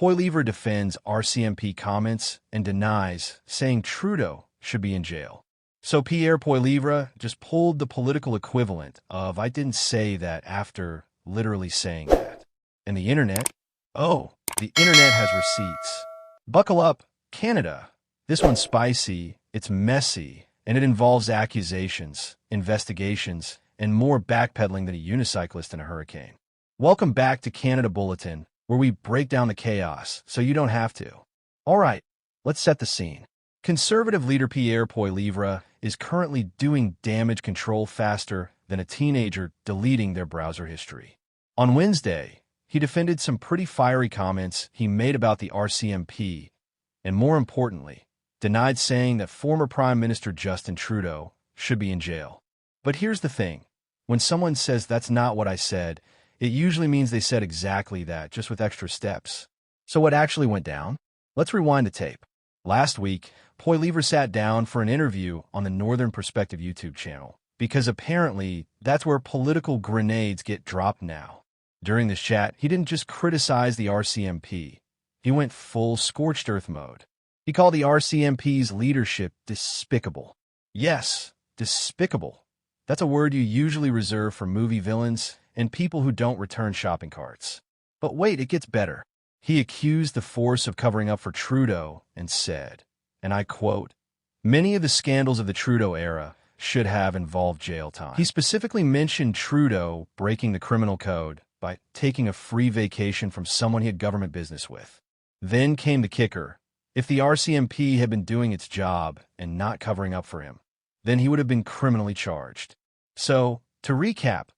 Poilievre defends RCMP comments and denies, saying Trudeau should be in jail. So Pierre Poilievre just pulled the political equivalent of "I didn't say that" after literally saying that. And the internet? Oh, the internet has receipts. Buckle up, Canada. This one's spicy, it's messy, and it involves accusations, investigations, and more backpedaling than a unicyclist in a hurricane. Welcome back to Canada Bulletin, where we break down the chaos so you don't have to. All right, let's set the scene. Conservative leader Pierre Poilievre is currently doing damage control faster than a teenager deleting their browser history. On Wednesday, he defended some pretty fiery comments he made about the RCMP, and more importantly, denied saying that former Prime Minister Justin Trudeau should be in jail. But here's the thing. When someone says "that's not what I said," it usually means they said exactly that, just with extra steps. So what actually went down? Let's rewind the tape. Last week, Poilievre sat down for an interview on the Northern Perspective YouTube channel, because apparently that's where political grenades get dropped now. During this chat, he didn't just criticize the RCMP. He went full scorched earth mode. He called the RCMP's leadership despicable. Yes, despicable. That's a word you usually reserve for movie villains and people who don't return shopping carts. But wait, it gets better. He accused the force of covering up for Trudeau and said, and I quote, "Many of the scandals of the Trudeau era should have involved jail time." He specifically mentioned Trudeau breaking the criminal code by taking a free vacation from someone he had government business with. Then came the kicker. If the RCMP had been doing its job and not covering up for him, then he would have been criminally charged. So, to recap,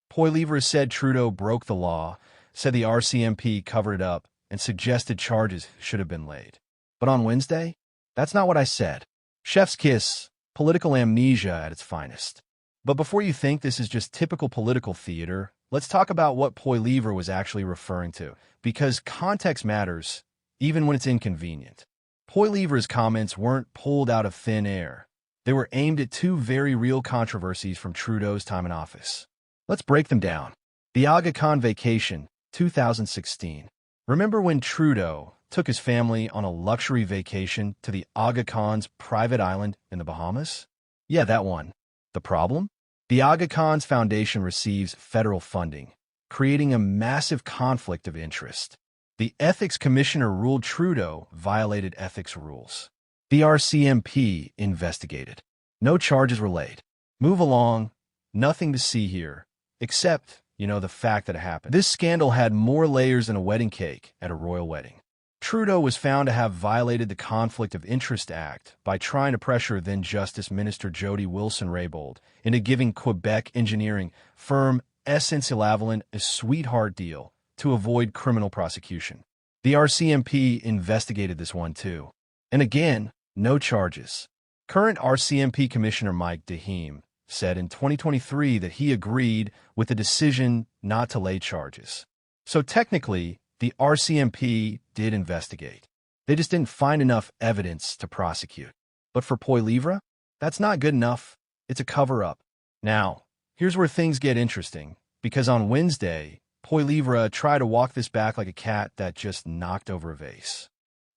Poilievre said Trudeau broke the law, said the RCMP covered it up, and suggested charges should have been laid. But on Wednesday, that's not what I said. Chef's kiss, political amnesia at its finest. But before you think this is just typical political theater, let's talk about what Poilievre was actually referring to, because context matters, even when it's inconvenient. Poilievre's comments weren't pulled out of thin air. They were aimed at two very real controversies from Trudeau's time in office. Let's break them down. The Aga Khan vacation, 2016. Remember when Trudeau took his family on a luxury vacation to the Aga Khan's private island in the Bahamas? Yeah, that one. The problem? The Aga Khan's foundation receives federal funding, creating a massive conflict of interest. The ethics commissioner ruled Trudeau violated ethics rules. The RCMP investigated. No charges were laid. Move along. Nothing to see here, except, the fact that it happened. This scandal had more layers than a wedding cake at a royal wedding. Trudeau was found to have violated the Conflict of Interest Act by trying to pressure then Justice Minister Jody Wilson-Raybould into giving Quebec engineering firm SNC-Lavalin a sweetheart deal to avoid criminal prosecution. The RCMP investigated this one too. And again, no charges. Current RCMP Commissioner Mike Deheme said in 2023 that he agreed with the decision not to lay charges. So technically, the RCMP did investigate. They just didn't find enough evidence to prosecute. But for Poilievre, that's not good enough. It's a cover-up. Now, here's where things get interesting, because on Wednesday, Poilievre tried to walk this back like a cat that just knocked over a vase.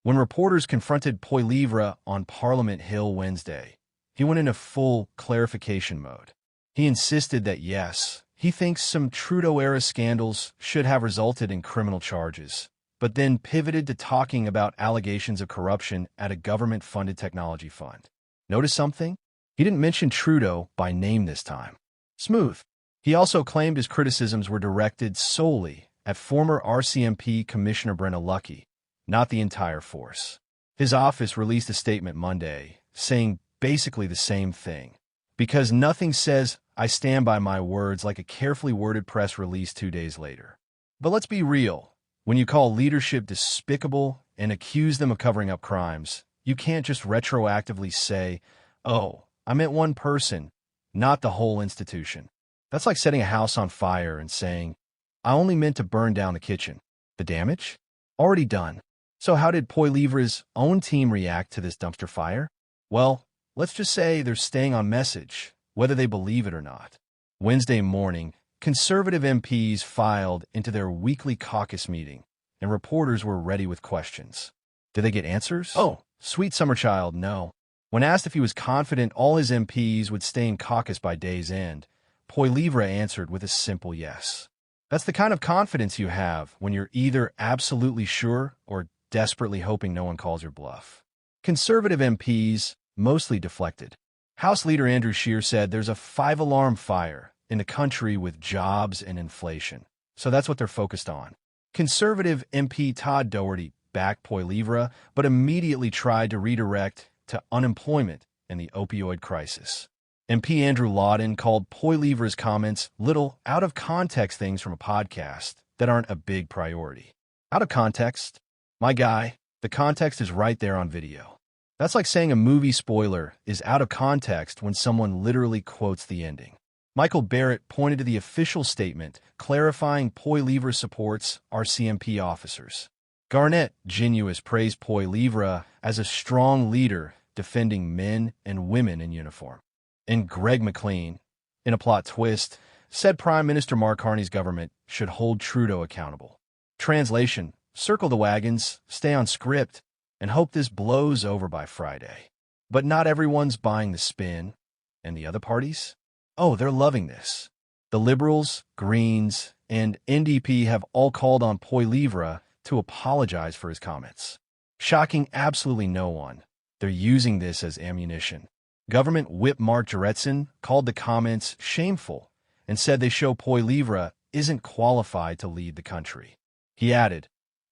When reporters confronted Poilievre on Parliament Hill Wednesday, he went into full clarification mode. He insisted that yes, he thinks some Trudeau-era scandals should have resulted in criminal charges, but then pivoted to talking about allegations of corruption at a government-funded technology fund. Notice something? He didn't mention Trudeau by name this time. Smooth. He also claimed his criticisms were directed solely at former RCMP Commissioner Brenna Lucky, not the entire force. His office released a statement Monday saying basically the same thing, because nothing says "I stand by my words" like a carefully worded press release 2 days later. But let's be real. When you call leadership despicable and accuse them of covering up crimes, you can't just retroactively say, "Oh, I meant one person, not the whole institution." That's like setting a house on fire and saying, "I only meant to burn down the kitchen." The damage? Already done. So how did Poilievre's own team react to this dumpster fire? Well, let's just say they're staying on message, whether they believe it or not. Wednesday morning, Conservative MPs filed into their weekly caucus meeting, and reporters were ready with questions. Did they get answers? Oh, sweet summer child, no. When asked if he was confident all his MPs would stay in caucus by day's end, Poilievre answered with a simple yes. That's the kind of confidence you have when you're either absolutely sure or desperately hoping no one calls your bluff. Conservative MPs mostly deflected. House Leader Andrew Scheer said there's a 5-alarm fire in the country with jobs and inflation, so that's what they're focused on. Conservative MP Todd Doherty backed Poilievre, but immediately tried to redirect to unemployment and the opioid crisis. MP Andrew Lawton called Poilievre's comments little out-of-context things from a podcast that aren't a big priority. Out of context? My guy, the context is right there on video. That's like saying a movie spoiler is out of context when someone literally quotes the ending. Michael Barret pointed to the official statement clarifying Poilievre supports RCMP officers. Garnett Genuous praised Poilievre as a strong leader defending men and women in uniform. And Greg McLean, in a plot twist, said Prime Minister Mark Carney's government should hold Trudeau accountable. Translation: circle the wagons, stay on script, and hope this blows over by Friday. But not everyone's buying the spin. And the other parties? Oh, they're loving this. The Liberals, Greens, and NDP have all called on Poilievre to apologize for his comments. Shocking absolutely no one. They're using this as ammunition. Government Whip Mark Juretson called the comments shameful and said they show Poilievre isn't qualified to lead the country. He added,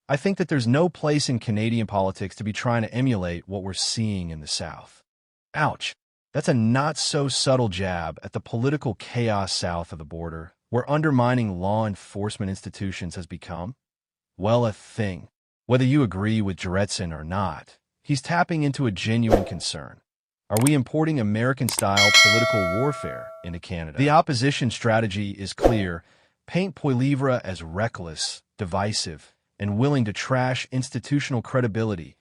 I think that there's no place in Canadian politics to be trying to emulate what we're seeing in the South. Ouch. That's a not-so-subtle jab at the political chaos south of the border, where undermining law enforcement institutions has become, well, a thing. Whether you agree with Juretson or not, he's tapping into a genuine concern. Are we importing American-style political warfare into Canada? The opposition strategy is clear. Paint Poilievre as reckless, divisive, and willing to trash institutional credibility